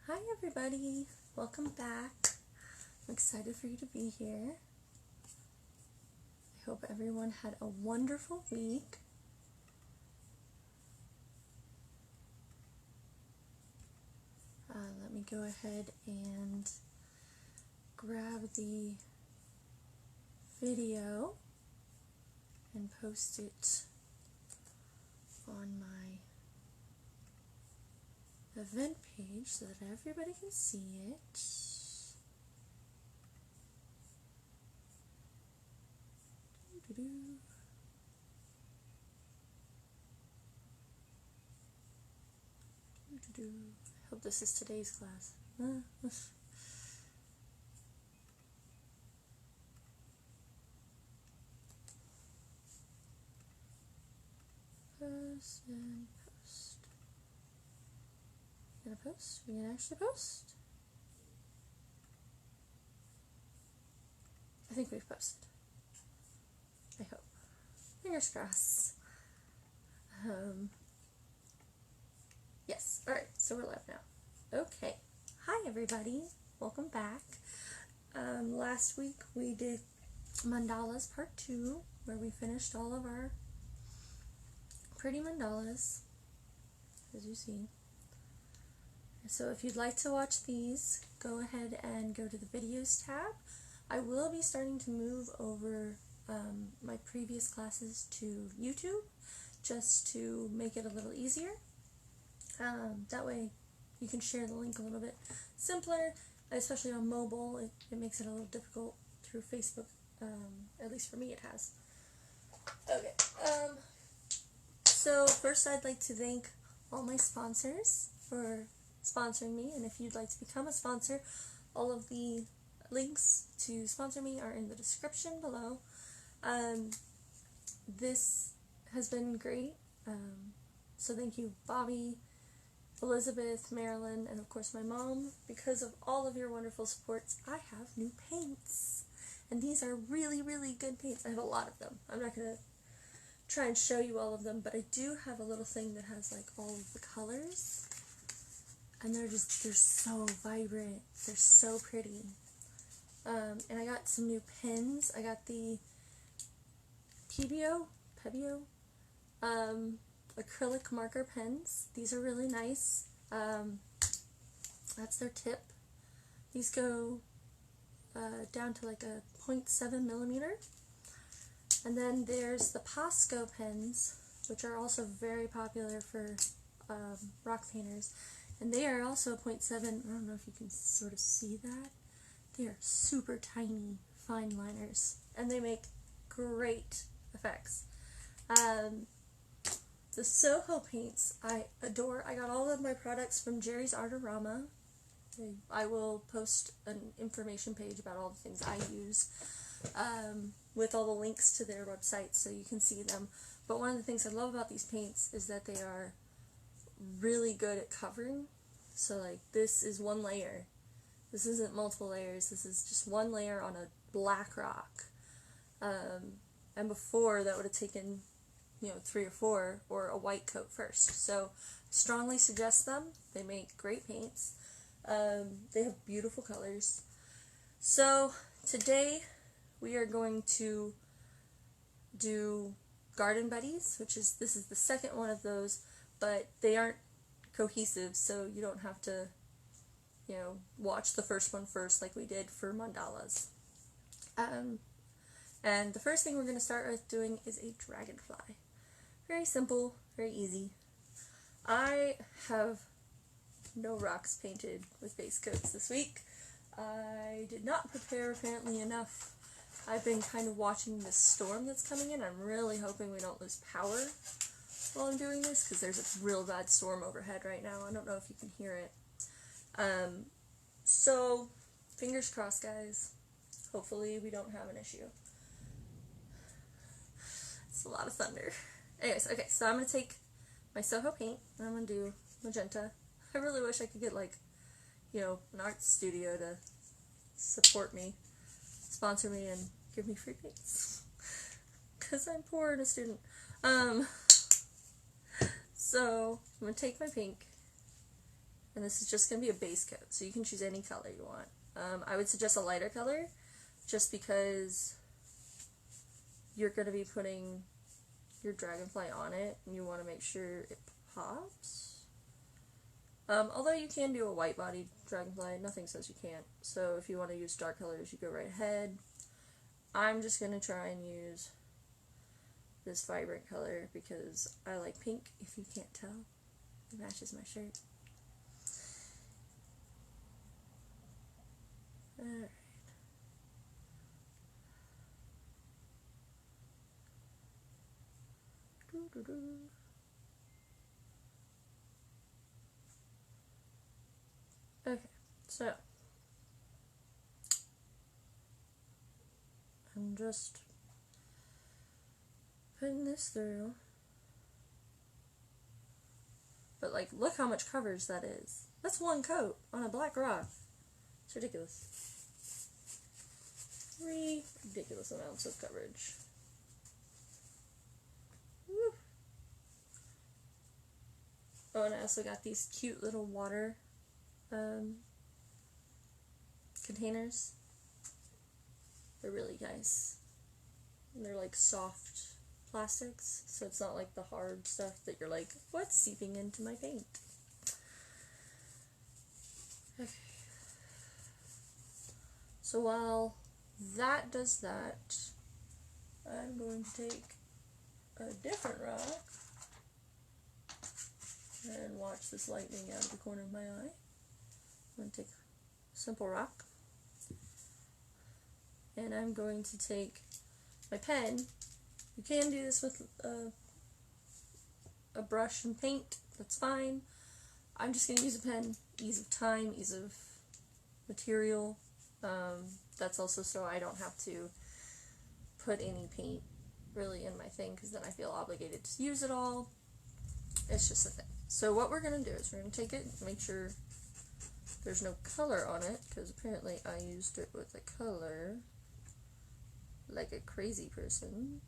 Hi everybody, welcome back. I'm excited for you to be here. I hope everyone had a wonderful week. Let me go ahead and grab the video and post it on my event page so that everybody can see it. I hope this is today's class. Post and post. We gonna post? We gonna actually post? I think we've posted. I hope. Fingers crossed. Yes. Alright, so we're live now. Okay. Hi everybody. Welcome back. Last week we did mandalas part 2, where we finished all of our pretty mandalas, as you see. So if you'd like to watch these, go ahead and go to the videos tab. I will be starting to move over my previous classes to YouTube, just to make it a little easier. That way you can share the link a little bit simpler, especially on mobile. It makes it a little difficult through Facebook, at least for me it has. Okay, so first I'd like to thank all my sponsors for sponsoring me, and if you'd like to become a sponsor, all of the links to sponsor me are in the description below. This has been great, so thank you Bobby, Elizabeth, Marilyn, and of course my mom. Because of all of your wonderful supports, I have new paints, and these are really, really good paints. I have a lot of them. I'm not going to try and show you all of them, but I do have a little thing that has like all of the colors, and they're so vibrant, they're so pretty. And I got some new pens. I got the Pebeo acrylic marker pens. These are really nice. That's their tip. These go down to like a 0.7 millimeter. And then there's the Posco pens, which are also very popular for rock painters. And they are also 0.7. I don't know if you can sort of see that. They are super tiny fine liners, and they make great effects. The Soho paints I adore. I got all of my products from Jerry's Artorama. I will post an information page about all the things I use, with all the links to their website so you can see them. But one of the things I love about these paints is that they are really good at covering. So like this is one layer. This isn't multiple layers. This is just one layer on a black rock. And before that would have taken 3 or 4, or a white coat first. So strongly suggest them. They make great paints. They have beautiful colors. So today we are going to do Garden Buddies, this is the second one of those, but they aren't cohesive, so you don't have to watch the first one first like we did for mandalas. And the first thing we're going to start with doing is a dragonfly. Very simple, very easy. I have no rocks painted with base coats this week. I did not prepare apparently enough. I've been kind of watching this storm that's coming in. I'm really hoping we don't lose power while I'm doing this, because there's a real bad storm overhead right now. I don't know if you can hear it. So, fingers crossed, guys. Hopefully we don't have an issue. It's a lot of thunder. Anyways, okay, so I'm going to take my Soho paint, and I'm going to do magenta. I really wish I could get, an art studio to support me, sponsor me, and give me free paints. Because I'm poor and a student. So, I'm going to take my pink, and this is just going to be a base coat, so you can choose any color you want. I would suggest a lighter color, just because you're going to be putting your Dragonfly on it, and you want to make sure it pops. Although you can do a white-bodied Dragonfly, nothing says you can't. So if you want to use dark colors, you go right ahead. I'm just going to try and use this vibrant color because I like pink, if you can't tell. It matches my shirt. Alright. Okay, so I'm just putting this through. But like, look how much coverage that is. That's one coat on a black rock. It's ridiculous. Ridiculous amounts of coverage. Woo. Oh, and I also got these cute little water containers. They're really nice. And they're like soft plastics, so it's not like the hard stuff that you're like, what's seeping into my paint? Okay. So while that does that, I'm going to take a different rock and watch this lightning out of the corner of my eye. I'm going to take a simple rock, and I'm going to take my pen. You can do this with a brush and paint, that's fine. I'm just going to use a pen, ease of time, ease of material. That's also so I don't have to put any paint really in my thing, because then I feel obligated to use it all. It's just a thing. So what we're going to do is we're going to take it, make sure there's no color on it, because apparently I used it with a color like a crazy person.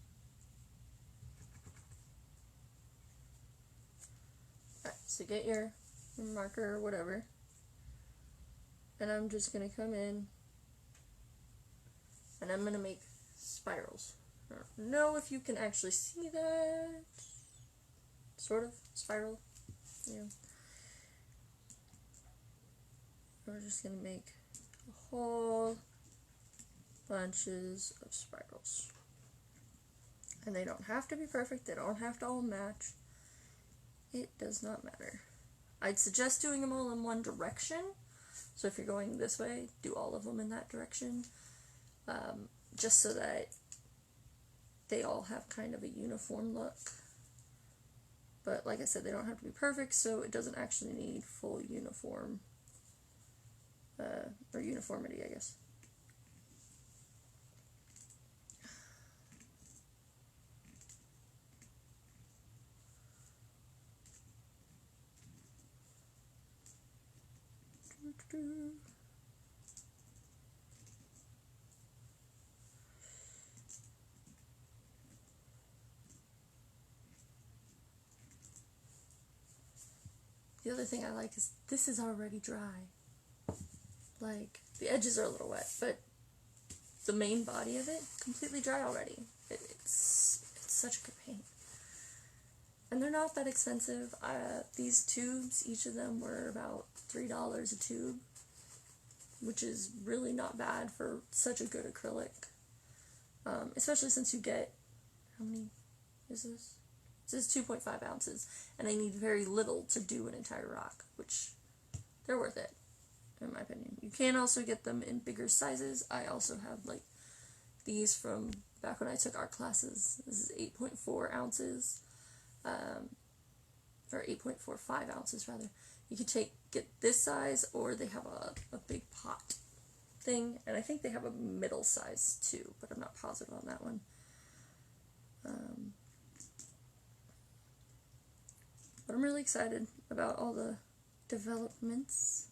Alright, so get your marker or whatever, and I'm just going to come in and I'm going to make spirals. I don't know if you can actually see that. Sort of. Spiral. Yeah. We're just going to make a whole bunches of spirals. And they don't have to be perfect. They don't have to all match. It does not matter. I'd suggest doing them all in one direction. So if you're going this way, do all of them in that direction. Just so that they all have kind of a uniform look. But like I said, they don't have to be perfect, so it doesn't actually need full uniform, or uniformity, I guess. The other thing I like is this is already dry. Like, the edges are a little wet, but the main body of it, completely dry already. It's such a good paint. And they're not that expensive. These tubes, each of them were about $3 a tube, which is really not bad for such a good acrylic. Especially since you get, how many is this? This is 2.5 ounces, and I need very little to do an entire rock, which they're worth it, in my opinion. You can also get them in bigger sizes. I also have, like, these from back when I took art classes. This is 8.4 ounces, or 8.45 ounces, rather. You can get this size, or they have a big pot thing, and I think they have a middle size, too, but I'm not positive on that one. But I'm really excited about all the developments.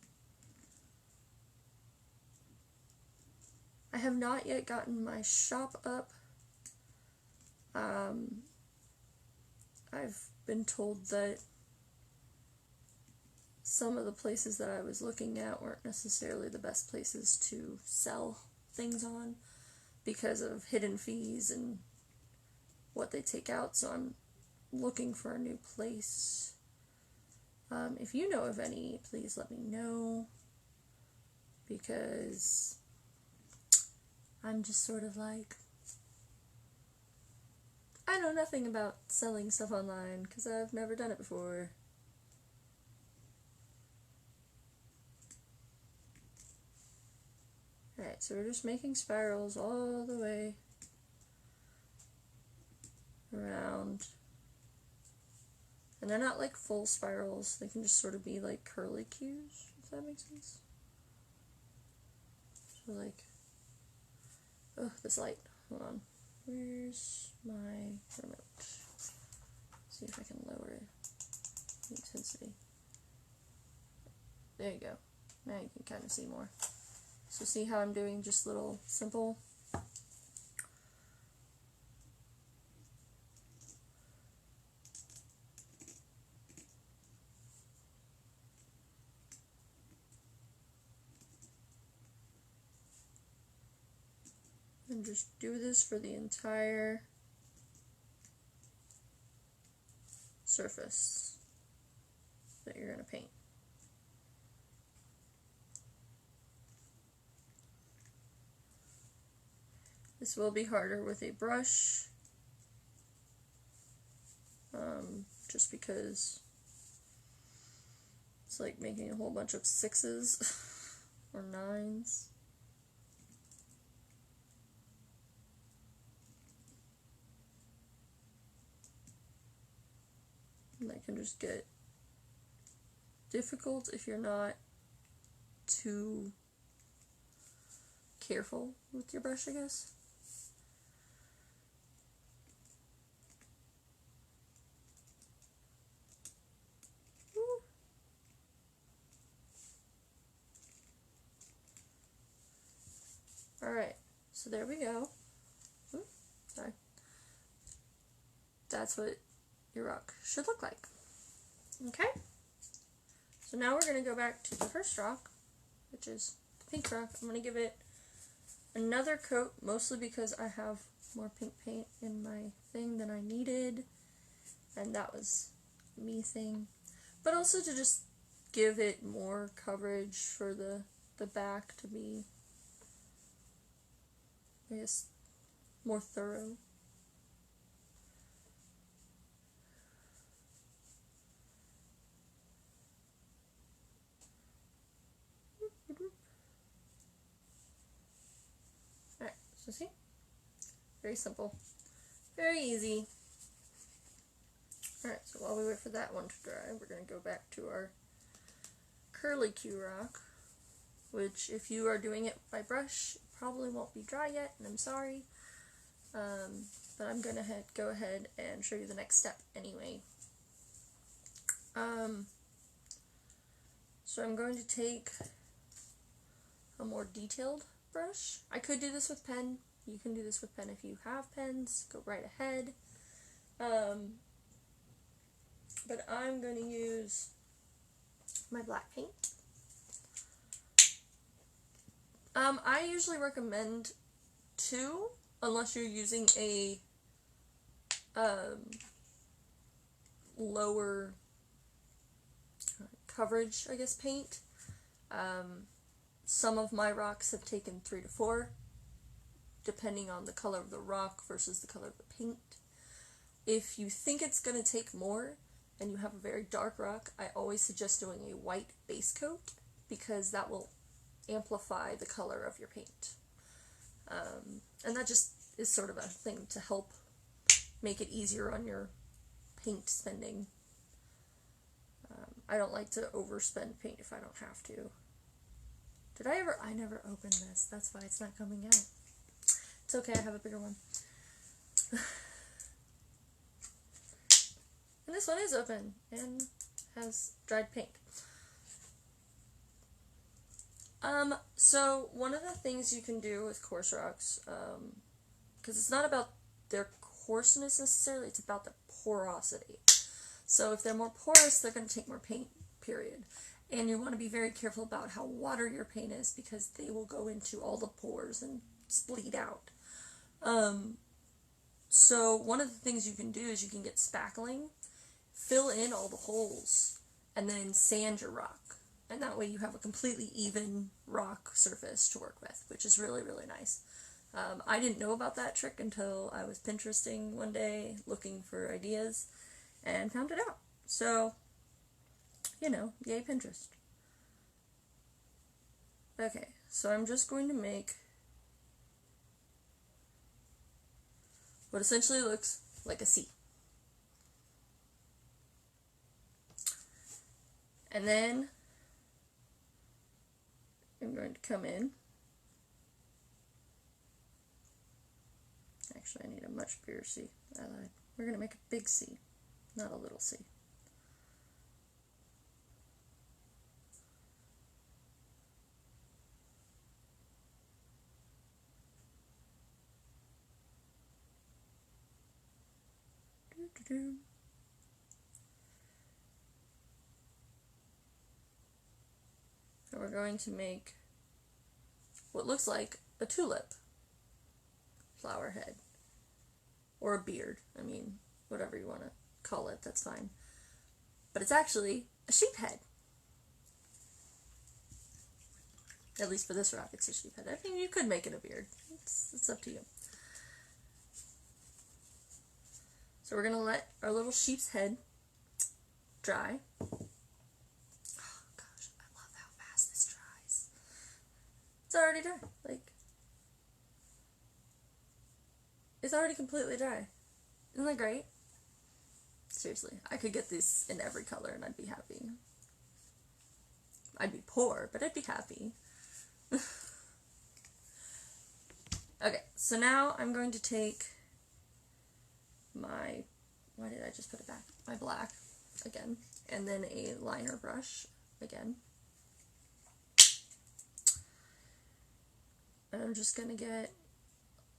I have not yet gotten my shop up. I've been told that some of the places that I was looking at weren't necessarily the best places to sell things on because of hidden fees and what they take out, so I'm looking for a new place. If you know of any, please let me know, because I'm just sort of like, I know nothing about selling stuff online because I've never done it before. Alright, so we're just making spirals all the way around. And they're not like full spirals, they can just sort of be like curlicues, if that makes sense. So like, oh, this light, hold on. Where's my remote? See if I can lower the intensity. There you go. Now you can kind of see more. So see how I'm doing just little simple. And just do this for the entire surface that you're going to paint. This will be harder with a brush, just because it's like making a whole bunch of 6s or 9s. And that can just get difficult if you're not too careful with your brush, I guess. Alright, so there we go. Sorry. That's what your rock should look like. Okay? So now we're going to go back to the first rock, which is the pink rock. I'm going to give it another coat, mostly because I have more pink paint in my thing than I needed, and that was me thing. But also to just give it more coverage for the back to be, I guess, more thorough. Alright, so see? Very simple. Very easy. Alright, so while we wait for that one to dry, we're going to go back to our curlicue rock, which if you are doing it by brush, it probably won't be dry yet, and I'm sorry. But I'm going to go ahead and show you the next step anyway. So I'm going to take a more detailed brush. I could do this with pen. You can do this with pen if you have pens. Go right ahead. But I'm going to use my black paint. I usually recommend 2, unless you're using a lower coverage, I guess, paint. Some of my rocks have taken 3 to 4, depending on the color of the rock versus the color of the paint. If you think it's going to take more, and you have a very dark rock, I always suggest doing a white base coat, because that will amplify the color of your paint. And that just is sort of a thing to help make it easier on your paint spending. I don't like to overspend paint if I don't have to. I never opened this. That's why it's not coming out. It's okay, I have a bigger one. And this one is open and has dried paint. So one of the things you can do with coarse rocks, because it's not about their coarseness necessarily, it's about the porosity. So if they're more porous, they're going to take more paint, period. And you want to be very careful about how water your paint is, because they will go into all the pores and bleed out. So one of the things you can do is you can get spackling, fill in all the holes, and then sand your rock. And that way you have a completely even rock surface to work with, which is really, really nice. I didn't know about that trick until I was Pinteresting one day looking for ideas and found it out. So, you know, yay Pinterest. Okay, so I'm just going to make what essentially looks like a C. And then I'm going to come in. Actually, I need a much bigger C. We're going to make a big C, not a little C. So we're going to make what looks like a tulip flower head, or a beard. I mean, whatever you want to call it, that's fine. But it's actually a sheep head. At least for this rock, it's a sheep head. I mean, you could make it a beard. It's up to you. So we're going to let our little sheep's head dry. Oh gosh, I love how fast this dries. It's already dry. Like, it's already completely dry. Isn't that great? Seriously, I could get this in every color and I'd be happy. I'd be poor, but I'd be happy. Okay, so now I'm going to take my, why did I just put it back? My black again, and then a liner brush again. And I'm just going to get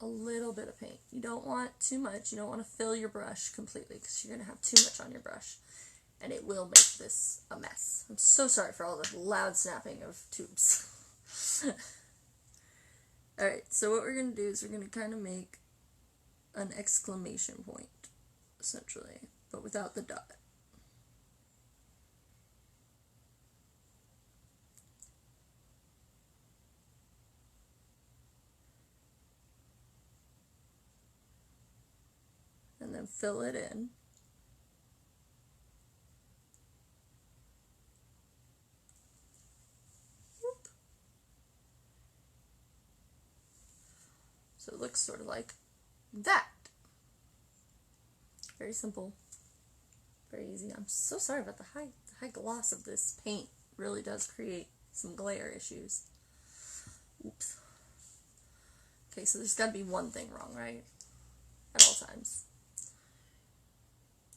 a little bit of paint. You don't want too much. You don't want to fill your brush completely, because you're going to have too much on your brush, and it will make this a mess. I'm so sorry for all the loud snapping of tubes. Alright, so what we're going to do is we're going to kind of make an exclamation point, essentially, but without the dot. And then fill it in. Whoop. So it looks sort of like that. Very simple. Very easy. I'm so sorry about the high gloss of this paint. Really does create some glare issues. Oops. Okay, so there's got to be one thing wrong, right? At all times.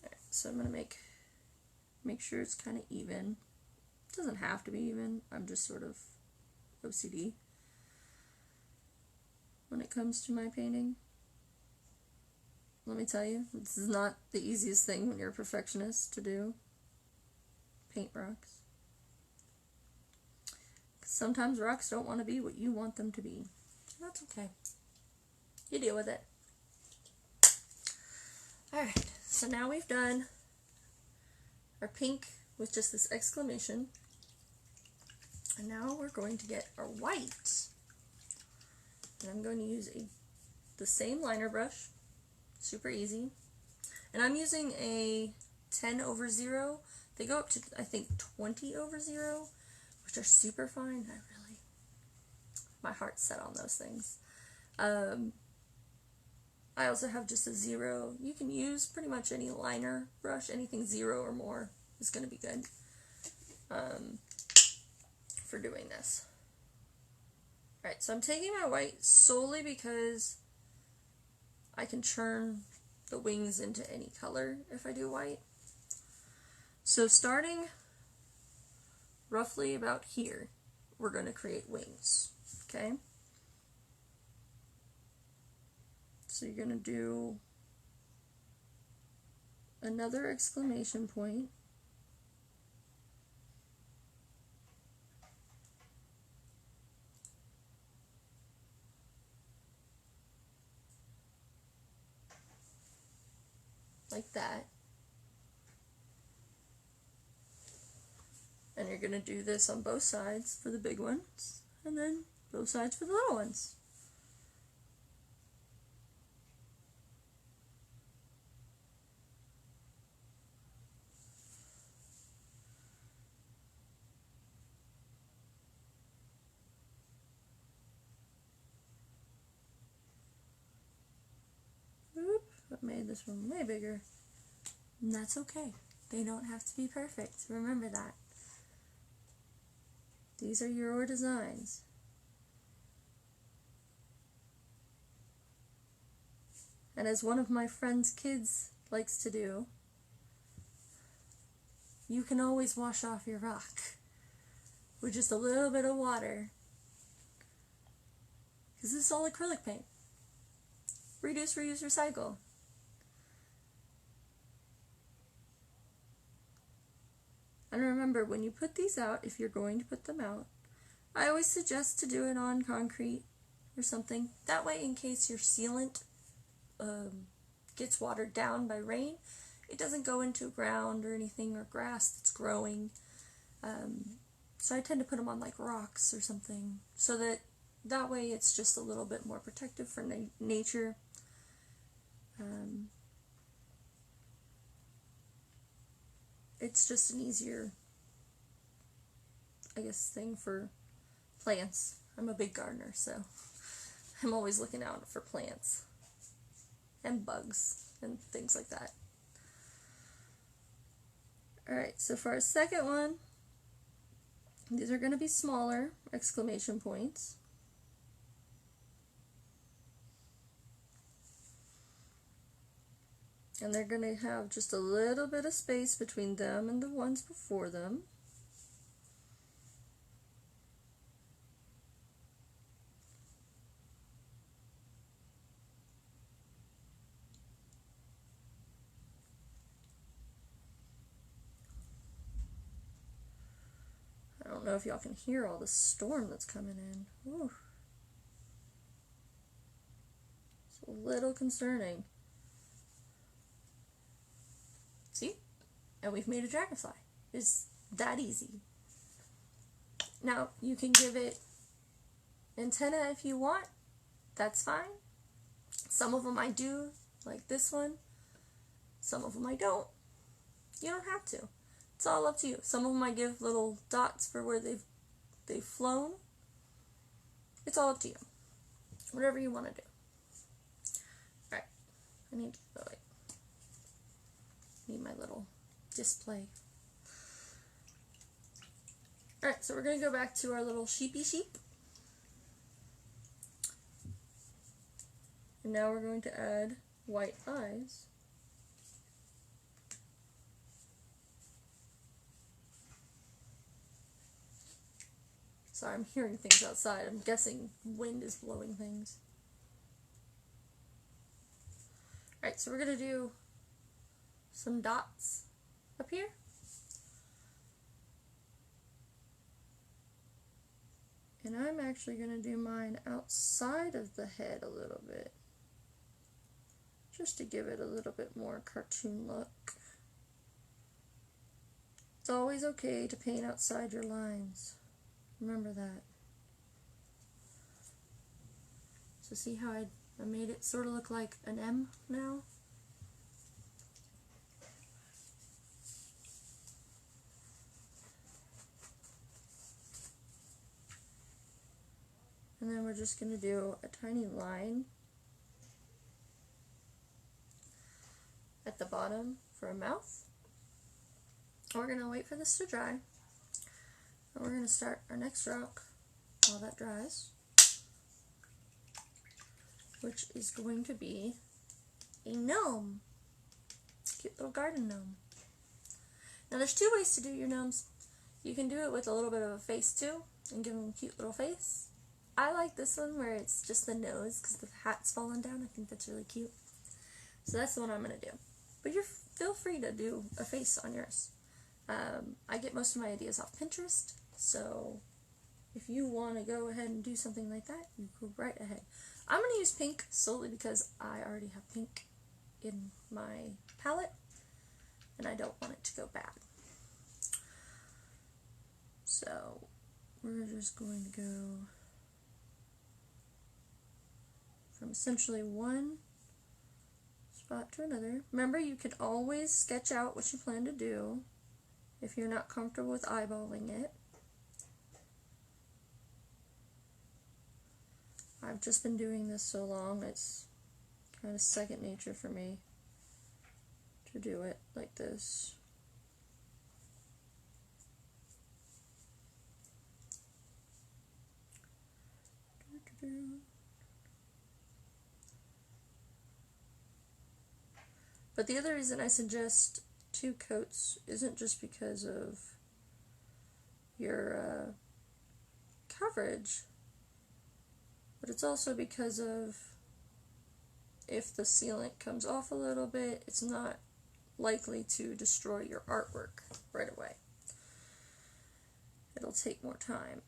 Alright, so I'm going to make sure it's kind of even. It doesn't have to be even. I'm just sort of OCD when it comes to my painting. Let me tell you, this is not the easiest thing when you're a perfectionist to do. Paint rocks. Sometimes rocks don't want to be what you want them to be. That's okay. You deal with it. Alright, so now we've done our pink with just this exclamation. And now we're going to get our white. And I'm going to use the same liner brush. Super easy. And I'm using a 10/0. They go up to, I think, 20/0, which are super fine. My heart's set on those things. I also have just a 0. You can use pretty much any liner brush. Anything 0 or more is going to be good for doing this. Alright, so I'm taking my white solely because I can churn the wings into any color if I do white. So starting roughly about here, we're going to create wings, okay? So you're going to do another exclamation point, like that. And you're going to do this on both sides for the big ones, and then both sides for the little ones. Oop, I made this one way bigger. And that's okay. They don't have to be perfect. Remember that. These are your designs. And as one of my friend's kids likes to do, you can always wash off your rock with just a little bit of water. Because this is all acrylic paint. Reduce, reuse, recycle. And remember, when you put these out, if you're going to put them out, I always suggest to do it on concrete or something. That way, in case your sealant gets watered down by rain, it doesn't go into ground or anything or grass that's growing. So I tend to put them on like rocks or something, so that way it's just a little bit more protective for nature. It's just an easier, I guess, thing for plants. I'm a big gardener, so I'm always looking out for plants and bugs and things like that. Alright, so for our second one, these are going to be smaller exclamation points. And they're going to have just a little bit of space between them and the ones before them. I don't know if y'all can hear all the storm that's coming in. Ooh. It's a little concerning. See? And we've made a dragonfly. It's that easy. Now, you can give it antenna if you want. That's fine. Some of them I do, like this one. Some of them I don't. You don't have to. It's all up to you. Some of them I give little dots for where they've flown. It's all up to you. Whatever you want to do. Alright. I need my little display. Alright, so we're going to go back to our little sheepy sheep. And now we're going to add white eyes. Sorry, I'm hearing things outside. I'm guessing wind is blowing things. Alright, so we're going to do some dots up here. And I'm actually going to do mine outside of the head a little bit, just to give it a little bit more cartoon look. It's always okay to paint outside your lines. Remember that. So see how I made it sort of look like an M now? And then we're just going to do a tiny line at the bottom for a mouth. We're going to wait for this to dry. And we're going to start our next rock while that dries, which is going to be a gnome. Cute little garden gnome. Now there's two ways to do your gnomes. You can do it with a little bit of a face too, and give them a cute little face. I like this one where it's just the nose because the hat's falling down. I think that's really cute. So that's the one I'm going to do. But feel free to do a face on yours. I get most of my ideas off Pinterest, so if you want to go ahead and do something like that, you go right ahead. I'm going to use pink solely because I already have pink in my palette, and I don't want it to go bad. So we're just going to go from essentially one spot to another. Remember, you can always sketch out what you plan to do if you're not comfortable with eyeballing it. I've just been doing this so long, it's kind of second nature for me to do it like this. But the other reason I suggest 2 coats isn't just because of your coverage, but it's also because of if the sealant comes off a little bit, it's not likely to destroy your artwork right away. It'll take more time.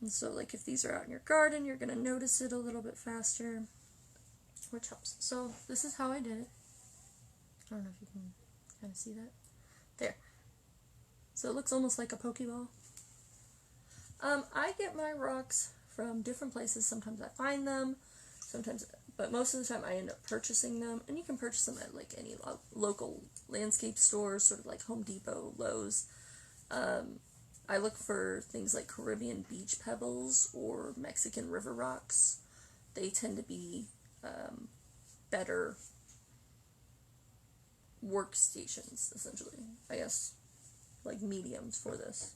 And so, like, if these are out in your garden, you're going to notice it a little bit faster, which helps. So this is how I did it. I don't know if you can kind of see that. There. So it looks almost like a Pokeball. I get my rocks from different places. Sometimes I find them, but most of the time I end up purchasing them. And you can purchase them at like any local landscape stores, sort of like Home Depot, Lowe's. I look for things like Caribbean beach pebbles or Mexican river rocks. They tend to be better workstations, essentially. I guess, like mediums for this.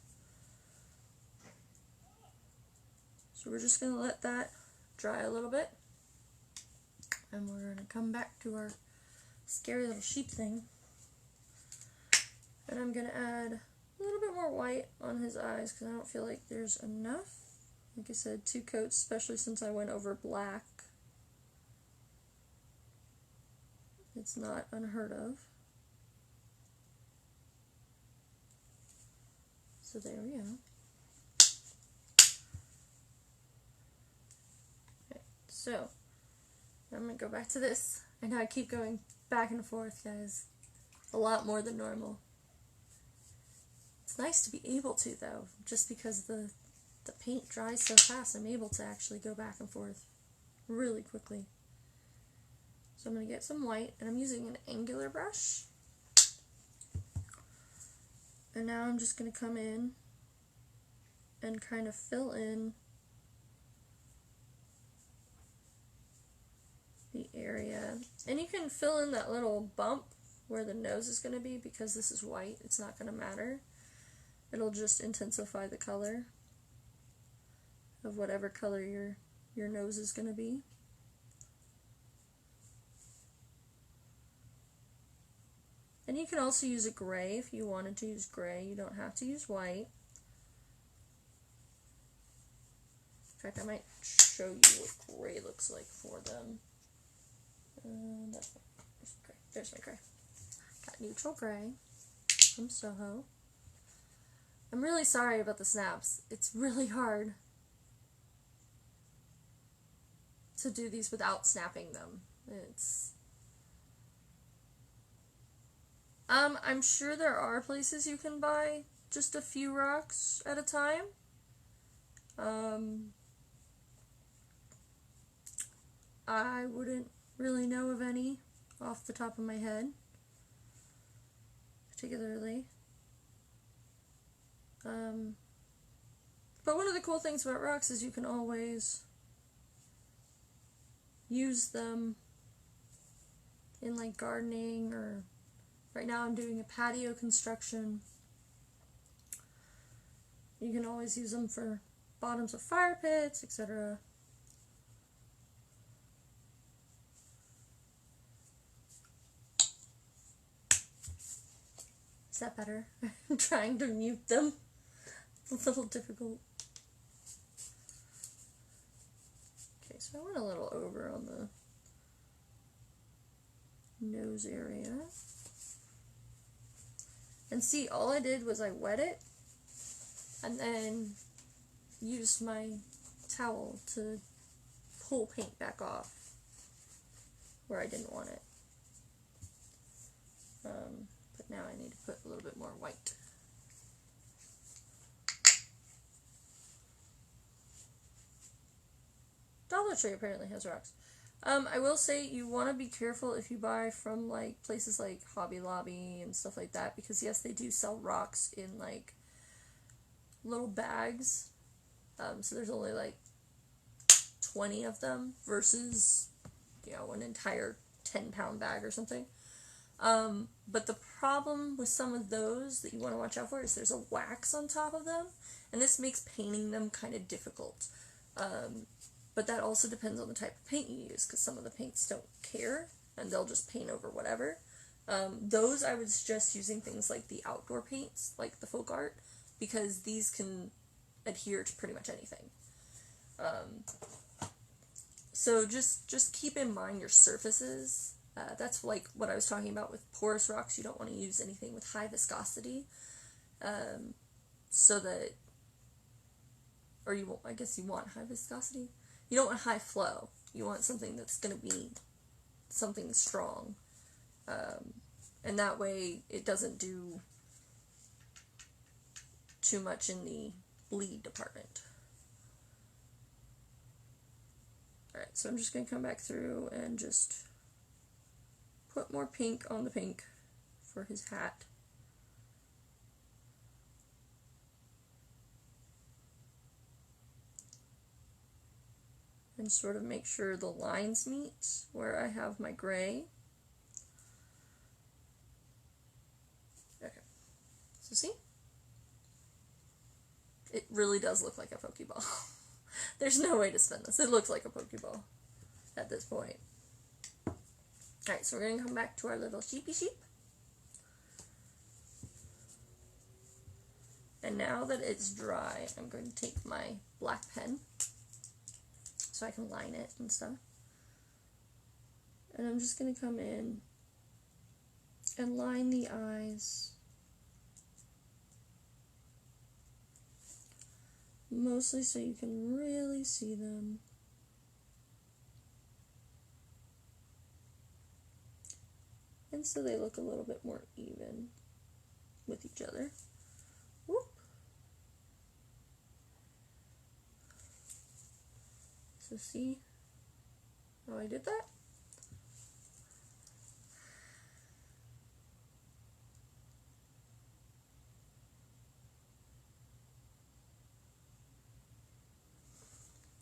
So we're just going to let that dry a little bit. And we're going to come back to our scary little sheep thing. And I'm going to add a little bit more white on his eyes because I don't feel like there's enough. Like I said, 2 coats, especially since I went over black. It's not unheard of. So there we go. Okay, so I'm going to go back to this. I know I keep going back and forth, guys. A lot more than normal. It's nice to be able to, though, just because the paint dries so fast, I'm able to actually go back and forth really quickly. So I'm going to get some white, and I'm using an angular brush. And now I'm just going to come in and kind of fill in the area. And you can fill in that little bump where the nose is going to be because this is white. It's not going to matter. It'll just intensify the color of whatever color your nose is going to be. And you can also use a gray if you wanted to use gray. You don't have to use white. In fact, I might show you what gray looks like for them. There's my gray. Got neutral gray from Soho. I'm really sorry about the snaps. It's really hard to do these without snapping them. I'm sure there are places you can buy just a few rocks at a time. I wouldn't really know of any off the top of my head, particularly. But one of the cool things about rocks is you can always use them in like gardening, or right now I'm doing a patio construction. You can always use them for bottoms of fire pits, etc. Is that better? I'm trying to mute them. It's a little difficult. Okay, so I went a little over on the nose area. And see, all I did was I wet it and then used my towel to pull paint back off where I didn't want it. But now I need to put a little bit more white. Dollar Tree apparently has rocks. I will say you want to be careful if you buy from like places like Hobby Lobby and stuff like that, because yes, they do sell rocks in like little bags. So there's only like 20 of them versus, you know, an entire 10-pound bag or something. But the problem with some of those that you want to watch out for is there's a wax on top of them, and this makes painting them kind of difficult. But that also depends on the type of paint you use, because some of the paints don't care, and they'll just paint over whatever. Those I would suggest using things like the outdoor paints, like the folk art, because these can adhere to pretty much anything. So just keep in mind your surfaces. That's like what I was talking about with porous rocks. You don't want to use anything with high viscosity, so that, or you won't, I guess you want high viscosity. You don't want high flow. You want something that's going to be something strong, and that way it doesn't do too much in the bleed department. Alright, so I'm just going to come back through and just put more pink on the pink for his hat. And sort of make sure the lines meet where I have my gray. Okay, so see? It really does look like a Pokeball. There's no way to spin this. It looks like a Pokeball at this point. Alright, so we're going to come back to our little sheepy sheep. And now that it's dry, I'm going to take my black pen so I can line it and stuff. And I'm just going to come in and line the eyes. Mostly so you can really see them. And so they look a little bit more even with each other. Whoop. So see how I did that?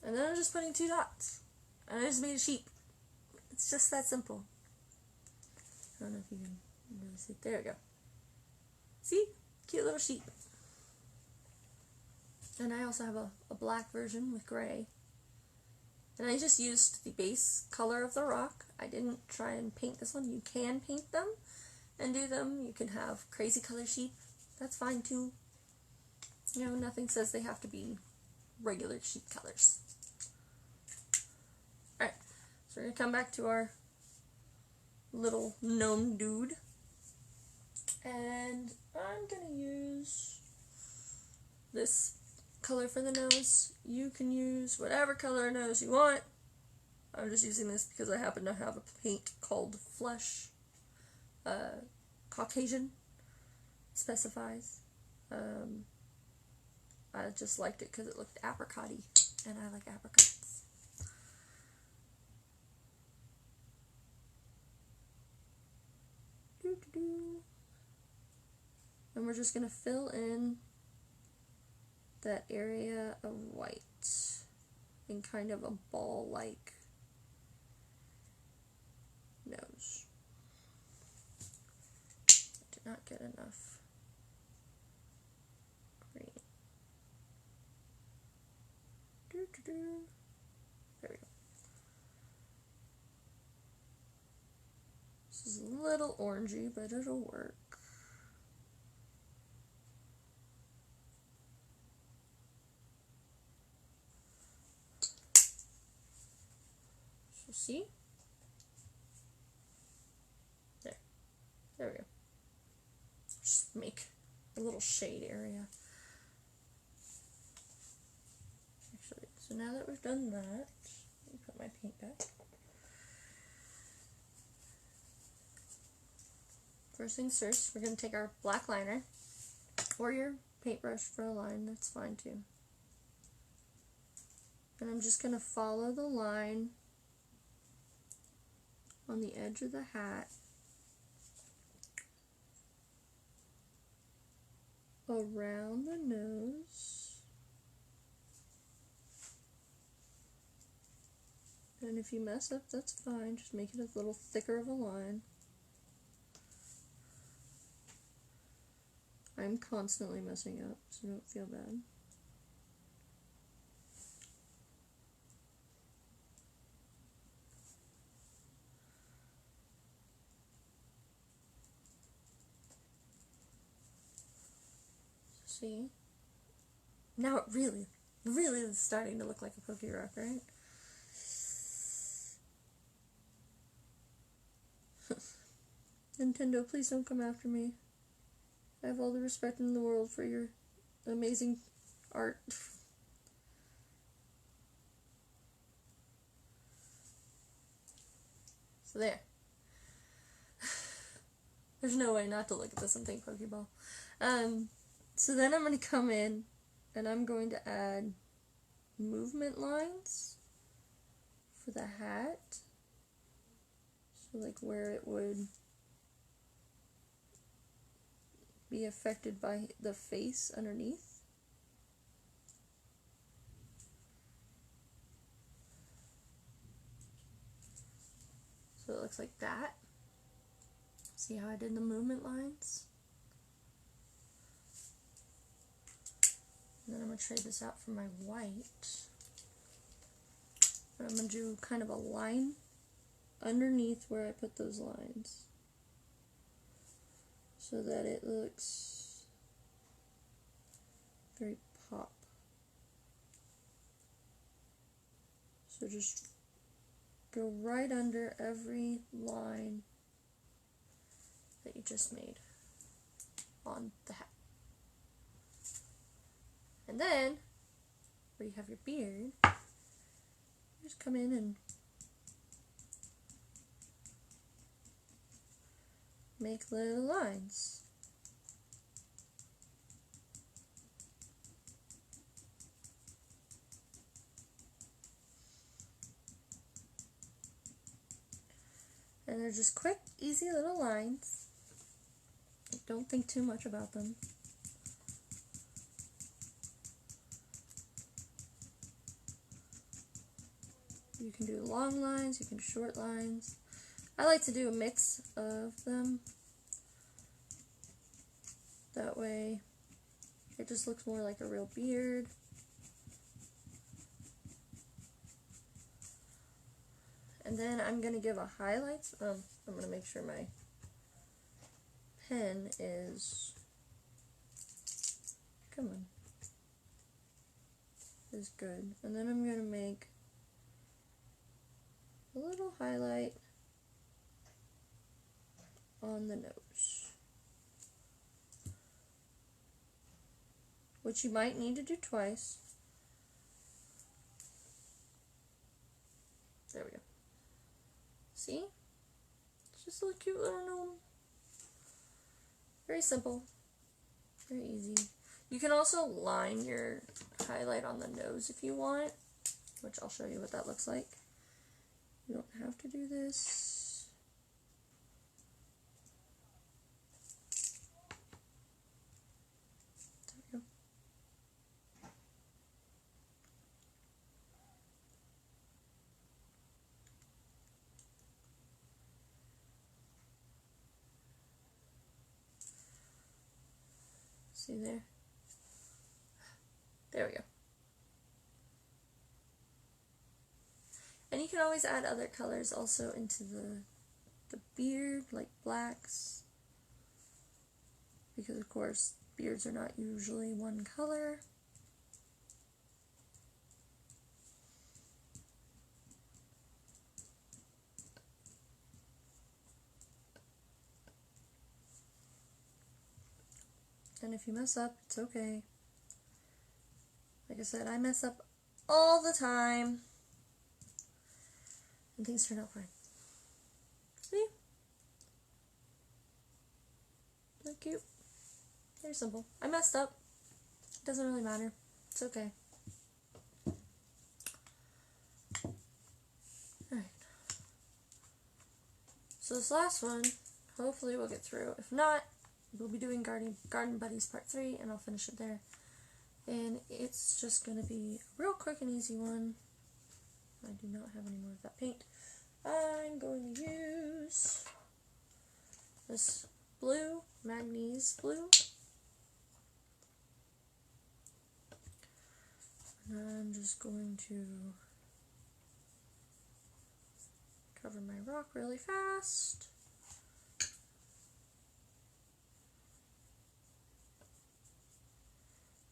And then I'm just putting 2 dots. And I just made a sheep. It's just that simple. I don't know if you can really see. There we go. See? Cute little sheep. And I also have a black version with gray. And I just used the base color of the rock. I didn't try and paint this one. You can paint them and do them. You can have crazy color sheep. That's fine too. You know, nothing says they have to be regular sheep colors. Alright, so we're going to come back to our little gnome dude. And I'm going to use this color for the nose. You can use whatever color nose you want. I'm just using this because I happen to have a paint called Flesh. Caucasian specifies. I just liked it because it looked apricot-y, and I like apricots. And we're just going to fill in that area of white in kind of a ball-like nose. I did not get enough green. There we go. This is a little orangey, but it'll work. So see? There we go. Just make a little shade area. Actually, so now that we've done that, let me put my paint back. first things first, we're going to take our black liner, or your paintbrush for a line, that's fine too. And I'm just going to follow the line on the edge of the hat around the nose. And if you mess up, that's fine, just make it a little thicker of a line. I'm constantly messing up, so don't feel bad. See? Now it really is starting to look like a Pokey Rock, right? Nintendo, please don't come after me. I have all the respect in the world for your amazing art. So there. There's no way not to look at this and think Pokeball. So then I'm going to come in and I'm going to add movement lines for the hat. So like where it would be affected by the face underneath. So it looks like that. See how I did the movement lines? And then I'm going to trade this out for my white. And I'm going to do kind of a line underneath where I put those lines, so that it looks very pop. So just go right under every line that you just made on the hat. And then, where you have your beard, just come in and make little lines. And they're just quick, easy little lines. Don't think too much about them. You can do long lines, you can do short lines. I like to do a mix of them. That way it just looks more like a real beard. And then I'm going to give a highlight. I'm going to make sure my pen is, come on, is good. And then I'm going to make a little highlight on the nose, which you might need to do twice. There we go. See? It's just a little cute little gnome. Very simple. Very easy. You can also line your highlight on the nose if you want, which I'll show you what that looks like. You don't have to do this. There we go. See there? There we go. And you can always add other colors also into the beard, like blacks, because of course beards are not usually one color. And if you mess up, it's okay. Like I said, I mess up all the time. And things turn out fine. See? They're cute. They're simple. I messed up. It doesn't really matter. It's okay. Alright. So this last one, hopefully we'll get through. If not, we'll be doing Garden Buddies Part 3, and I'll finish it there. And it's just going to be a real quick and easy one. I do not have any more of that paint. I'm going to use this blue, Magnese blue. And I'm just going to cover my rock really fast.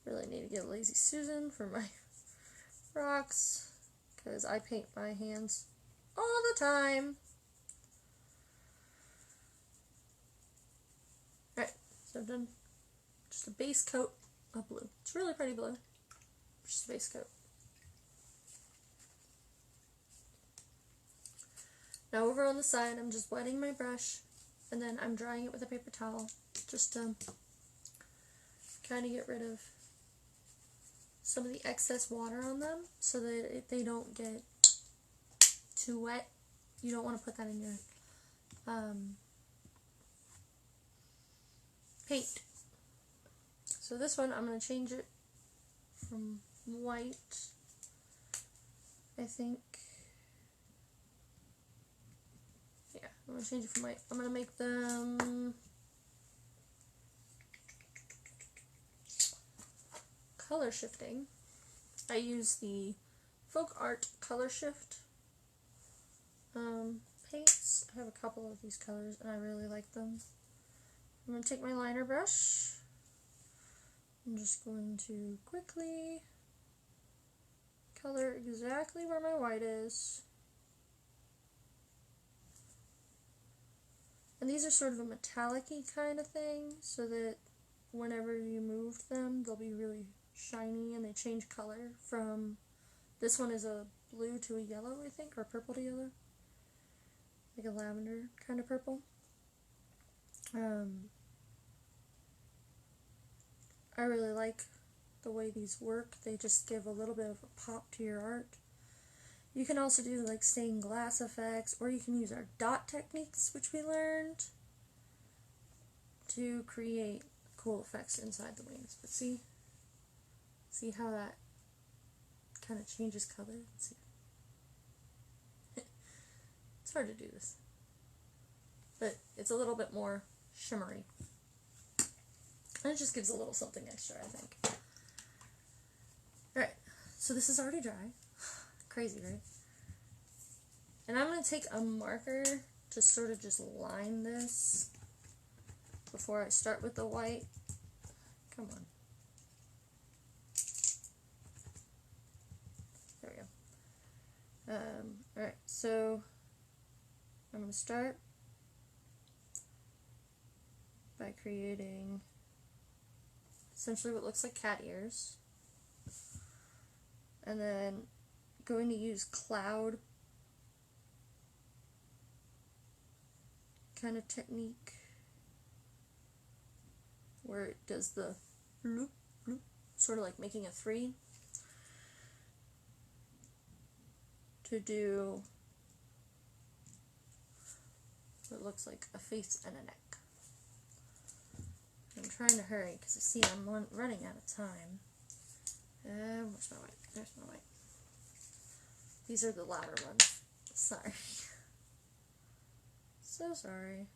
Really need to get a Lazy Susan for my rocks, because I paint my hands all the time. Alright, so I've done just a base coat of blue. It's really pretty blue. Just a base coat. Now over on the side, I'm just wetting my brush, and then I'm drying it with a paper towel, just to kind of get rid of some of the excess water on them, so that they don't get too wet. You don't want to put that in your paint. So this one, I'm going to change it from white, I think. Yeah, I'm going to change it from white. I'm going to make them color shifting. I use the Folk Art Color Shift paints. I have a couple of these colors and I really like them. I'm going to take my liner brush. I'm just going to quickly color exactly where my white is. And these are sort of a metallic-y kind of thing, so that whenever you move them, they'll be really shiny, and they change color from, this one is a blue to a yellow, I think, or purple to yellow, like a lavender kind of purple. I really like the way these work. They just give a little bit of a pop to your art. You can also do like stained glass effects, or you can use our dot techniques, which we learned, to create cool effects inside the wings. But see how that kind of changes color? See. It's hard to do this, but it's a little bit more shimmery. And it just gives a little something extra, I think. Alright, so this is already dry. Crazy, right? And I'm going to take a marker to sort of just line this before I start with the white. Come on. There we go. Alright, so I'm going to start by creating essentially what looks like cat ears. And then going to use cloud kind of technique where it does the bloop, bloop, sort of like making a 3 to do what looks like a face and a neck. I'm trying to hurry because I see I'm running out of time. Where's my white? There's my white. These are the louder ones. Sorry. So sorry.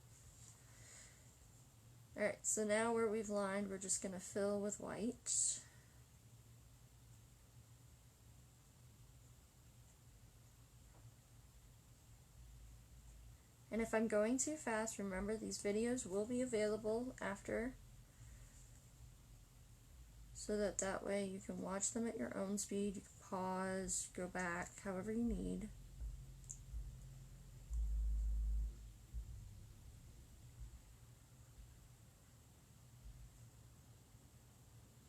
Alright, so now where we've lined, we're just going to fill with white. And if I'm going too fast, remember these videos will be available after, so that way you can watch them at your own speed. You can pause, go back, however you need.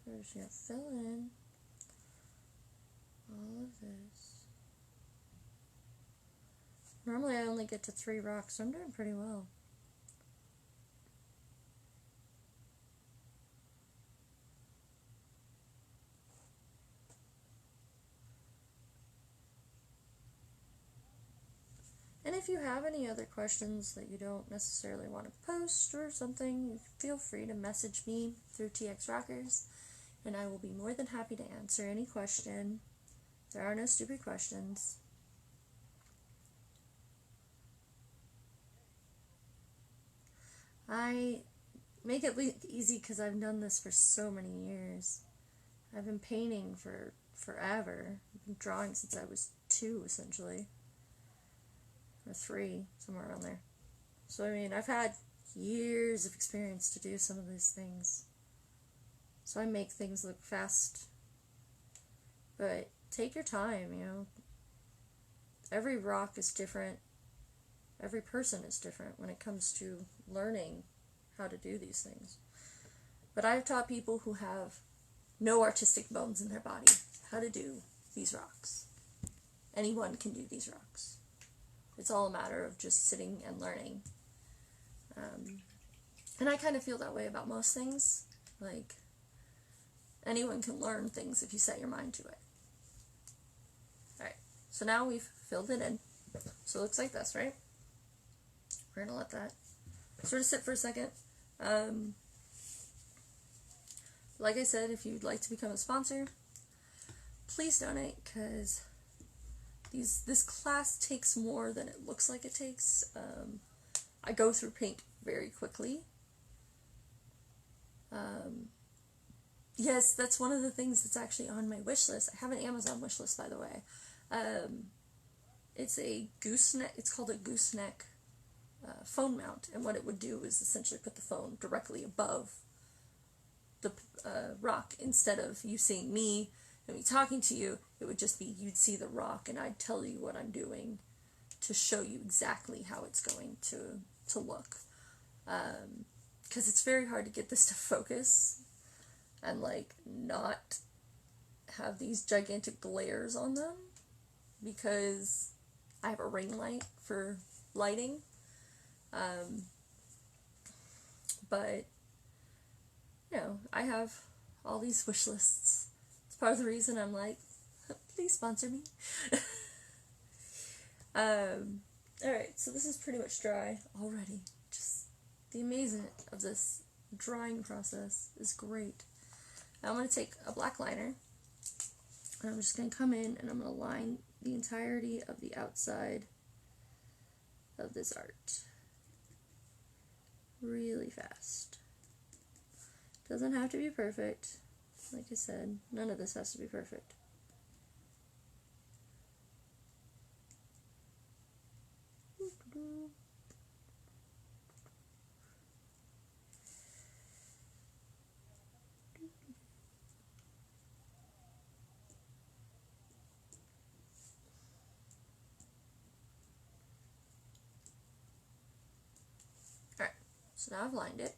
So we're just going to fill in all of this. Normally I only get to 3 rocks, so I'm doing pretty well. And if you have any other questions that you don't necessarily want to post or something, feel free to message me through TX Rockers, and I will be more than happy to answer any question. There are no stupid questions. I make it easy because I've done this for so many years. I've been painting for forever. I've been drawing since I was 2, essentially. Or 3, somewhere around there. So, I mean, I've had years of experience to do some of these things. So I make things look fast. But take your time, you know. Every rock is different. Every person is different when it comes to learning how to do these things. But I've taught people who have no artistic bones in their body how to do these rocks. Anyone can do these rocks. It's all a matter of just sitting and learning. And I kind of feel that way about most things. Like, anyone can learn things if you set your mind to it. Alright, so now we've filled it in. So it looks like this, right? We're going to let that sort of sit for a second. Like I said, if you'd like to become a sponsor, please donate, because this class takes more than it looks like it takes. I go through paint very quickly. Yes, that's one of the things that's actually on my wish list. I have an Amazon wish list, by the way. It's a gooseneck. It's called a gooseneck phone mount, and what it would do is essentially put the phone directly above the rock. Instead of you seeing me and me talking to you, it would just be you'd see the rock and I'd tell you what I'm doing to show you exactly how it's going to look. Because it's very hard to get this to focus and like not have these gigantic glares on them, because I have a ring light for lighting. But you know, I have all these wish lists. It's part of the reason I'm like, please sponsor me. Alright, so this is pretty much dry already. Just the amazement of this drying process is great. Now I'm going to take a black liner, and I'm just going to come in and I'm going to line the entirety of the outside of this art really fast. Doesn't have to be perfect. Like I said, none of this has to be perfect. Alright, so now I've lined it.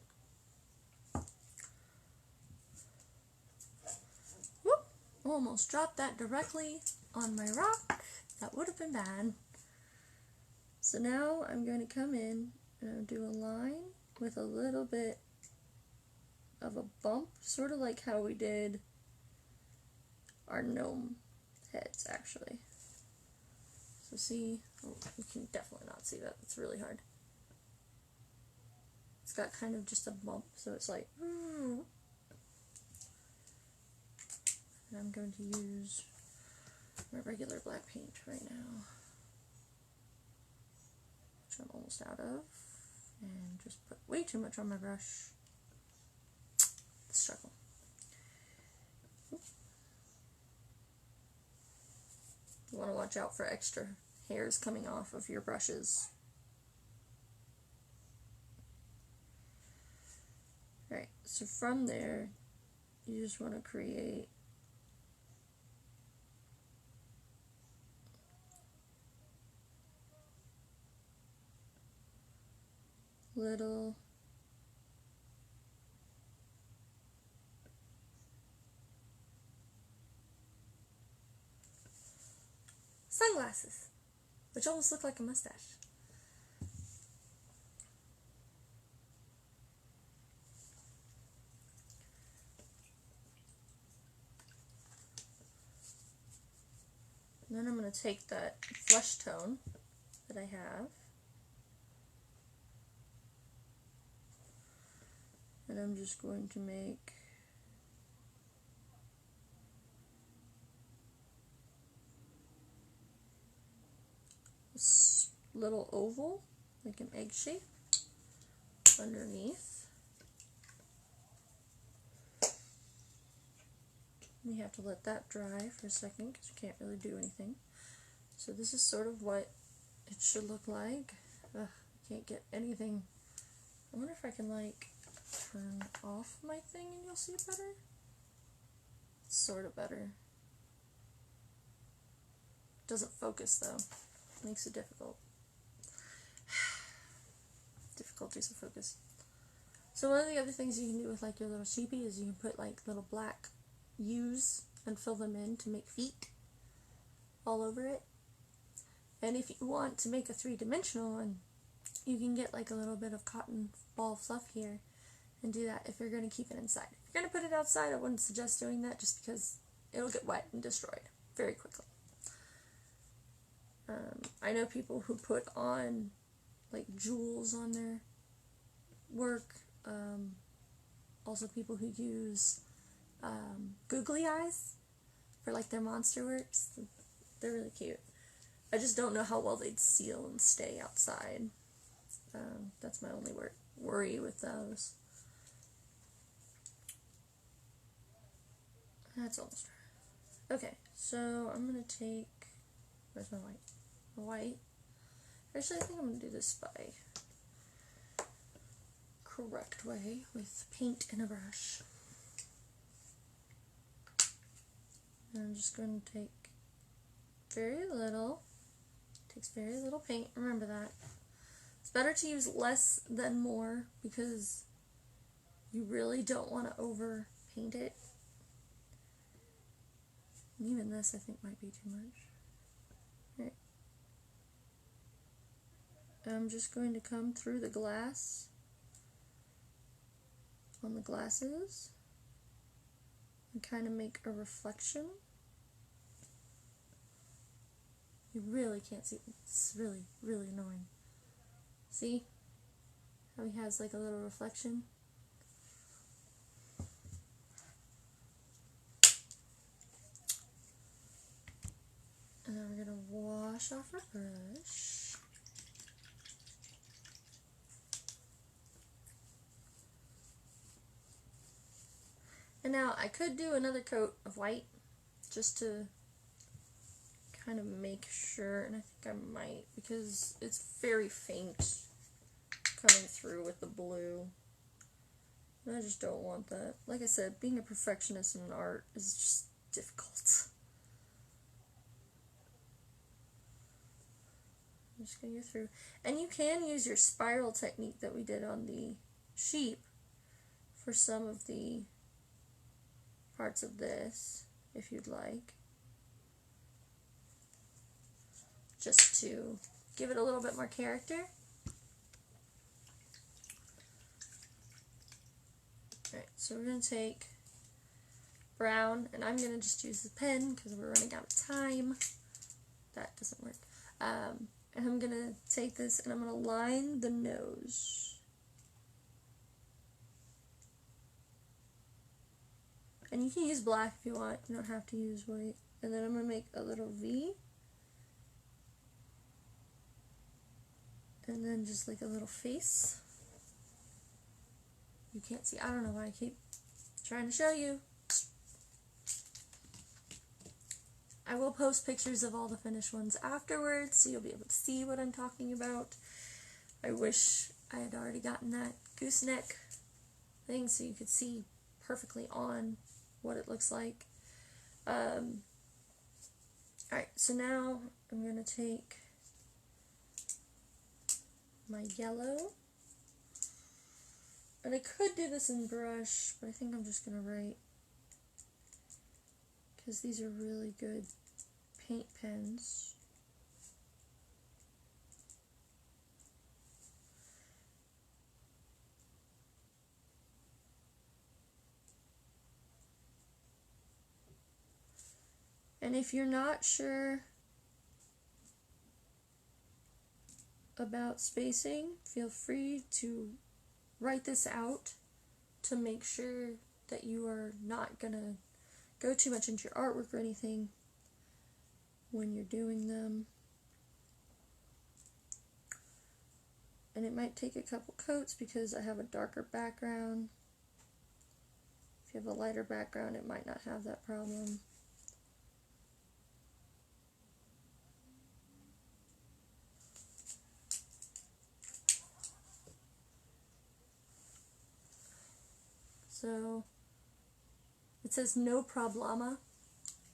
Whoop! Almost dropped that directly on my rock. That would have been bad. So now I'm going to come in and do a line with a little bit of a bump, sort of like how we did our gnome heads, actually. So see, oh, you can definitely not see that, it's really hard. It's got kind of just a bump, so it's like, and I'm going to use my regular black paint right now, which I'm almost out of, and just put way too much on my brush. The struggle. You want to watch out for extra hairs coming off of your brushes. Alright, so from there, you just want to create little sunglasses, which almost look like a mustache. And then I'm going to take that flesh tone that I have. And I'm just going to make this little oval, like an egg shape, underneath. We have to let that dry for a second because you can't really do anything. So this is sort of what it should look like. Ugh, I can't get anything. I wonder if I can like turn off my thing and you'll see it better. It's sort of better. Doesn't focus though. Makes it difficult. Difficulties of focus. So one of the other things you can do with like your little sheepy is you can put like little black U's and fill them in to make feet all over it. And if you want to make a three-dimensional one, you can get like a little bit of cotton ball fluff here and do that if you're going to keep it inside. If you're going to put it outside, I wouldn't suggest doing that just because it'll get wet and destroyed very quickly. I know people who put on like jewels on their work. Also people who use googly eyes for like their monster works. They're really cute. I just don't know how well they'd seal and stay outside. That's my only worry with those. That's almost dry. Okay, so I'm going to take, where's my white? My white. Actually, I think I'm going to do this by correct way with paint and a brush. And I'm just going to take very little. Takes very little paint. Remember that. It's better to use less than more because you really don't want to over paint it. And even this I think might be too much. Right. I'm just going to come through the glass on the glasses and kind of make a reflection. You really can't see. It's really, really annoying. See how he has like a little reflection? And then we're going to wash off our brush. And now I could do another coat of white just to kind of make sure, and I think I might because it's very faint coming through with the blue. And I just don't want that. Like I said, being a perfectionist in art is just difficult. I'm just going to go through. And you can use your spiral technique that we did on the sheep for some of the parts of this, if you'd like. Just to give it a little bit more character. Alright, so we're going to take brown, and I'm going to just use the pen because we're running out of time. That doesn't work. And I'm going to take this and I'm going to line the nose. And you can use black if you want, you don't have to use white. And then I'm going to make a little V. And then just like a little face. You can't see, I don't know why I keep trying to show you. I will post pictures of all the finished ones afterwards, so you'll be able to see what I'm talking about. I wish I had already gotten that gooseneck thing so you could see perfectly on what it looks like. Alright, so now I'm going to take my yellow. And I could do this in brush, but I think I'm just going to write, because these are really good paint pens. And if you're not sure about spacing, feel free to write this out to make sure that you are not gonna go too much into your artwork or anything when you're doing them. And it might take a couple coats because I have a darker background. If you have a lighter background, it might not have that problem. So it says no problema.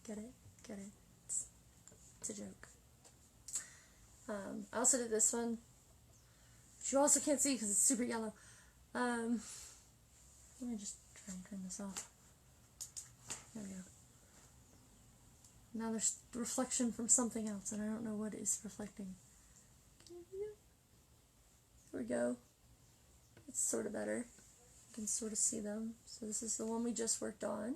Get it? Get it? It's a joke. I also did this one, which you also can't see because it's super yellow. Let me just try and turn this off. There we go. Now there's reflection from something else, and I don't know what is reflecting. There we go. It's sort of better. You can sort of see them. So this is the one we just worked on.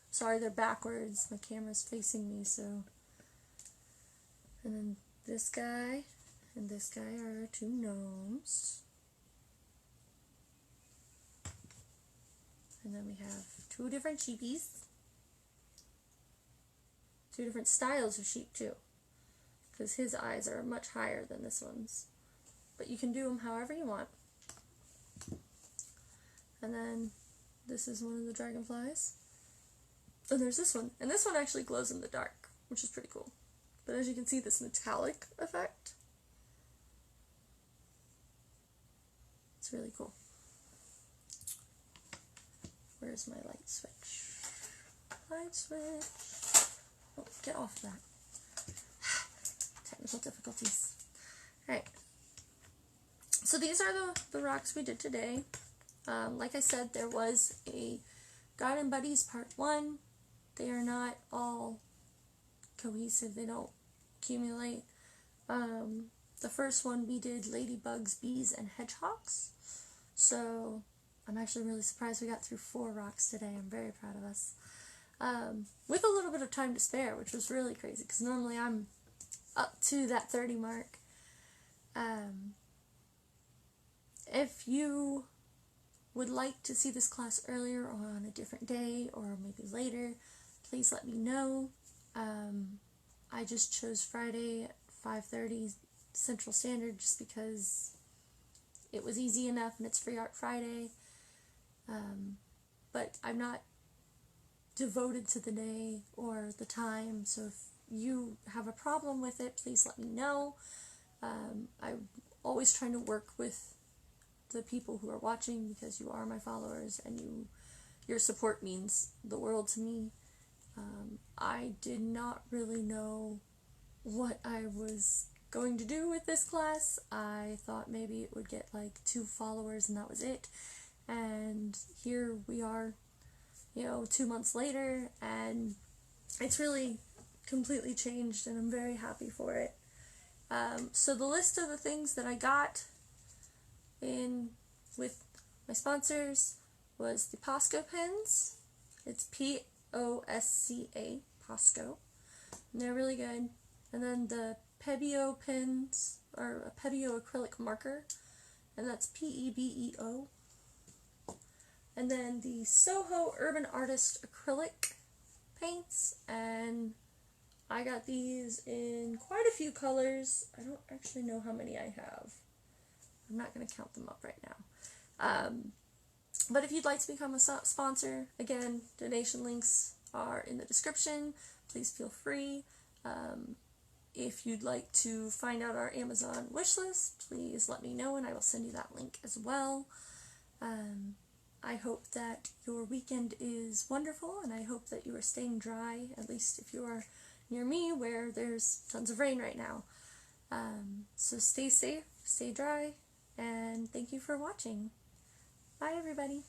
Sorry, they're backwards. My camera's facing me, so. And then this guy and this guy are our two gnomes. And then we have two different sheepies. Two different styles of sheep, too. Because his eyes are much higher than this one's. But you can do them however you want. And then this is one of the dragonflies. And there's this one. And this one actually glows in the dark, which is pretty cool. But as you can see, this metallic effect. It's really cool. Where's my light switch? Light switch. Oh, get off that. Technical difficulties. Alright. So these are the rocks we did today. Like I said, there was a Garden Buddies Part 1. They are not all cohesive. They don't accumulate. The first one we did ladybugs, bees, and hedgehogs. So I'm actually really surprised we got through 4 rocks today. I'm very proud of us. With a little bit of time to spare, which was really crazy, because normally I'm up to that 30 mark. If you would like to see this class earlier or on a different day or maybe later, please let me know. I just chose Friday at 5:30 Central Standard just because it was easy enough and it's Free Art Friday. But I'm not devoted to the day or the time, so if you have a problem with it, please let me know. I'm always trying to work with the people who are watching because you are my followers and your support means the world to me. I did not really know what I was going to do with this class. I thought maybe it would get like 2 followers and that was it. And here we are, 2 months later, and it's really completely changed and I'm very happy for it. So the list of the things that I got in with my sponsors was the Posca pens. It's P-O-S-C-A, Posco. And they're really good. And then the Pebeo pens, or a Pebeo acrylic marker, and that's P-E-B-E-O. And then the Soho Urban Artist acrylic paints, and I got these in quite a few colors. I don't actually know how many I have. I'm not going to count them up right now. But if you'd like to become a sponsor, again, donation links are in the description. Please feel free. If you'd like to find out our Amazon wish list, please let me know and I will send you that link as well. I hope that your weekend is wonderful and I hope that you are staying dry, at least if you are near me where there's tons of rain right now. So stay safe, stay dry, and thank you for watching. Bye everybody.